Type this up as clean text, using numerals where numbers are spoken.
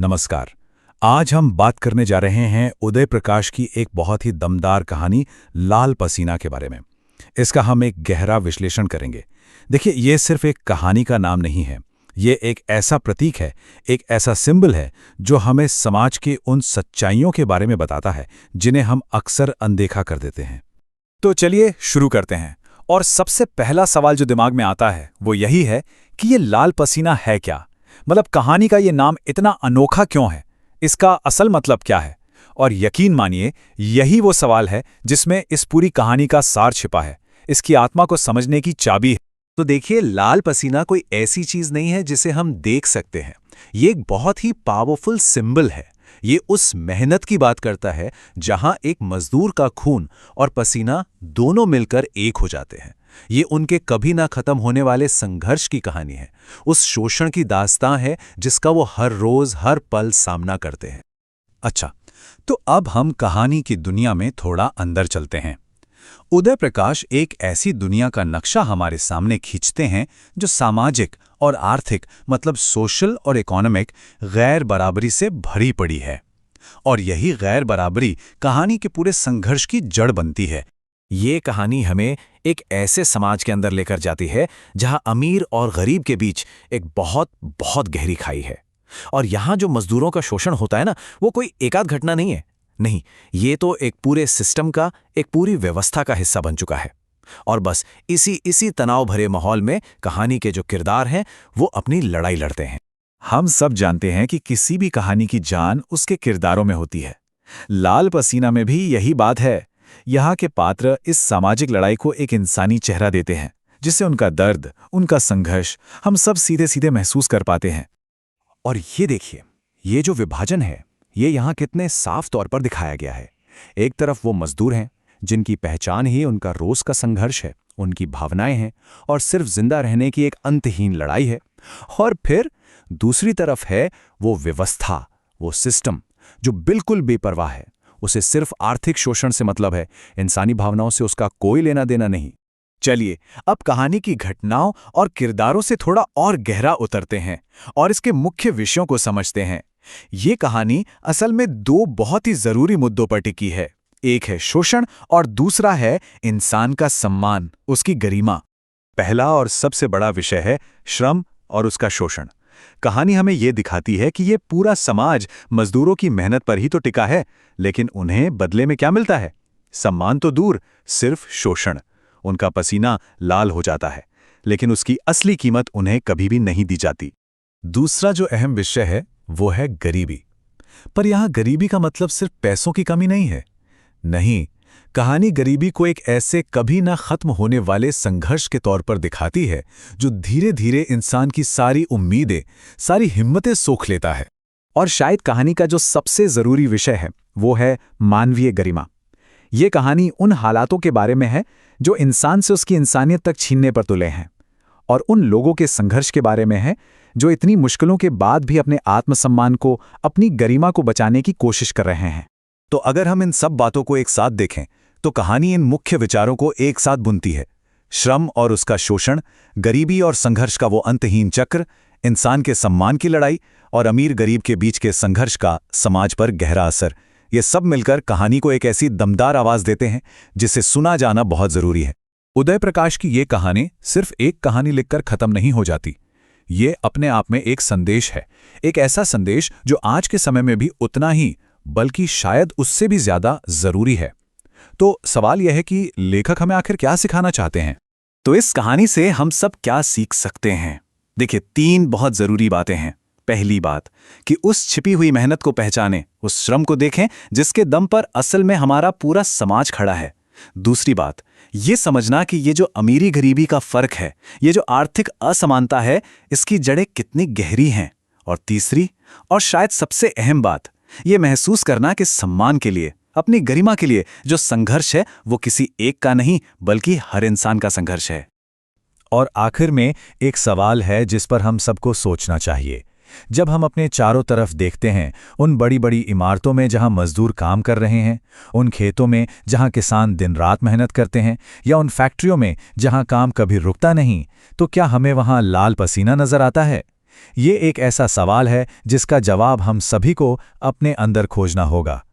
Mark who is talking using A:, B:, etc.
A: नमस्कार। आज हम बात करने जा रहे हैं उदय प्रकाश की एक बहुत ही दमदार कहानी लाल पसीना के बारे में। इसका हम एक गहरा विश्लेषण करेंगे। देखिए, ये सिर्फ एक कहानी का नाम नहीं है। ये एक ऐसा प्रतीक है, एक ऐसा सिंबल है जो हमें समाज के उन सच्चाइयों के बारे में बताता है जिन्हें हम अक्सर अनदेखा कर देते हैं।
B: तो चलिए शुरू करते हैं। और सबसे पहला सवाल जो दिमाग में आता है वो यही है कि ये लाल पसीना है क्या। मतलब कहानी का ये नाम इतना अनोखा क्यों है, इसका असल मतलब क्या है। और यकीन मानिए, यही वो सवाल है जिसमें इस पूरी कहानी का सार छिपा है, इसकी आत्मा को समझने की चाबी है।
C: तो देखिए, लाल पसीना कोई ऐसी चीज नहीं है जिसे हम देख सकते हैं। ये एक बहुत ही पावरफुल सिंबल है। ये उस मेहनत की बात करता है जहां एक मजदूर का खून और पसीना दोनों मिलकर एक हो जाते हैं। ये उनके कभी ना खत्म होने वाले संघर्ष की कहानी है, उस शोषण की दास्तां है जिसका वो हर रोज हर पल सामना करते हैं।
A: अच्छा, तो अब हम कहानी की दुनिया में थोड़ा अंदर चलते हैं। उदय प्रकाश एक ऐसी दुनिया का नक्शा हमारे सामने खींचते हैं जो सामाजिक और आर्थिक, मतलब सोशल और इकोनॉमिक गैर बराबरी से भरी पड़ी है। और यही गैर बराबरी कहानी के पूरे संघर्ष की जड़ बनती है।
B: ये कहानी हमें एक ऐसे समाज के अंदर लेकर जाती है जहां अमीर और गरीब के बीच एक बहुत बहुत गहरी खाई है। और यहां जो मजदूरों का शोषण होता है ना, वो कोई एकाध घटना नहीं है। नहीं, ये तो एक पूरे सिस्टम का, एक पूरी व्यवस्था का हिस्सा बन चुका है। और बस इसी तनाव भरे माहौल में कहानी के जो किरदार हैं वो अपनी लड़ाई लड़ते हैं।
A: हम सब जानते हैं कि किसी भी कहानी की जान उसके किरदारों में होती है। लाल पसीना में भी यही बात है। यहाँ के पात्र इस सामाजिक लड़ाई को एक इंसानी चेहरा देते हैं, जिससे उनका दर्द, उनका संघर्ष हम सब सीधे सीधे महसूस कर पाते हैं।
C: और ये देखिए, ये जो विभाजन है ये यहाँ कितने साफ तौर पर दिखाया गया है। एक तरफ वो मजदूर हैं जिनकी पहचान ही उनका रोज का संघर्ष है, उनकी भावनाएं हैं और सिर्फ जिंदा रहने की एक अंतहीन लड़ाई है। और फिर दूसरी तरफ है वो व्यवस्था, वो सिस्टम जो बिल्कुल बेपरवाह है। उसे सिर्फ आर्थिक शोषण से मतलब है, इंसानी भावनाओं से उसका कोई लेना देना नहीं।
B: चलिए अब कहानी की घटनाओं और किरदारों से थोड़ा और गहरा उतरते हैं और इसके मुख्य विषयों को समझते हैं। ये कहानी असल में दो बहुत ही जरूरी मुद्दों पर टिकी है। एक है शोषण और दूसरा है इंसान का सम्मान, उसकी गरिमा।
A: पहला और सबसे बड़ा विषय है श्रम और उसका शोषण। कहानी हमें ये दिखाती है कि ये पूरा समाज मजदूरों की मेहनत पर ही तो टिका है, लेकिन उन्हें बदले में क्या मिलता है? सम्मान तो दूर, सिर्फ शोषण। उनका पसीना लाल हो जाता है, लेकिन उसकी असली कीमत उन्हें कभी भी नहीं दी जाती। दूसरा जो अहम विषय है वो है गरीबी। पर यहाँ गरीबी का मतलब सिर्फ पैसों की कमी नहीं है। नहीं, कहानी गरीबी को एक ऐसे कभी ना खत्म होने वाले संघर्ष के तौर पर दिखाती है जो धीरे धीरे इंसान की सारी उम्मीदें, सारी हिम्मतें सोख लेता है।
B: और शायद कहानी का जो सबसे जरूरी विषय है वो है मानवीय गरिमा। ये कहानी उन हालातों के बारे में है जो इंसान से उसकी इंसानियत तक छीनने पर तुले हैं, और उन लोगों के संघर्ष के बारे में है जो इतनी मुश्किलों के बाद भी अपने आत्मसम्मान को, अपनी गरिमा को बचाने की कोशिश कर रहे हैं।
A: तो अगर हम इन सब बातों को एक साथ देखें तो कहानी इन मुख्य विचारों को एक साथ बुनती है। श्रम और उसका शोषण, गरीबी और संघर्ष का वो अंतहीन चक्र, इंसान के सम्मान की लड़ाई और अमीर गरीब के बीच के संघर्ष का समाज पर गहरा असर। ये सब मिलकर कहानी को एक ऐसी दमदार आवाज देते हैं जिसे सुना जाना बहुत जरूरी है। उदय प्रकाश की ये कहानी सिर्फ एक कहानी लिखकर खत्म नहीं हो जाती। ये अपने आप में एक संदेश है, एक ऐसा संदेश जो आज के समय में भी उतना ही, बल्कि शायद उससे भी ज्यादा जरूरी है। तो सवाल यह है कि लेखक हमें आखिर क्या सिखाना चाहते हैं?
B: तो इस कहानी से हम सब क्या सीख सकते हैं? देखिए, 3 बहुत जरूरी बातें हैं। पहली बात कि उस छिपी हुई मेहनत को पहचानें, उस श्रम को देखें जिसके दम पर असल में हमारा पूरा समाज खड़ा है। दूसरी बात, ये समझना कि ये जो अमीरी गरीबी का फर्क है, ये जो आर्थिक असमानता है, इसकी जड़ें कितनी गहरी हैं। और तीसरी और शायद सबसे अहम बात, ये महसूस करना कि सम्मान के लिए, अपनी गरिमा के लिए जो संघर्ष है वो किसी एक का नहीं बल्कि हर इंसान का संघर्ष है।
A: और आखिर में एक सवाल है जिस पर हम सबको सोचना चाहिए। जब हम अपने चारों तरफ देखते हैं, उन बड़ी बड़ी इमारतों में जहां मजदूर काम कर रहे हैं, उन खेतों में जहां किसान दिन रात मेहनत करते हैं, या उन फैक्ट्रियों में जहां काम कभी रुकता नहीं, तो क्या हमें वहां लाल पसीना नजर आता है?
B: ये एक ऐसा सवाल है जिसका जवाब हम सभी को अपने अंदर खोजना होगा।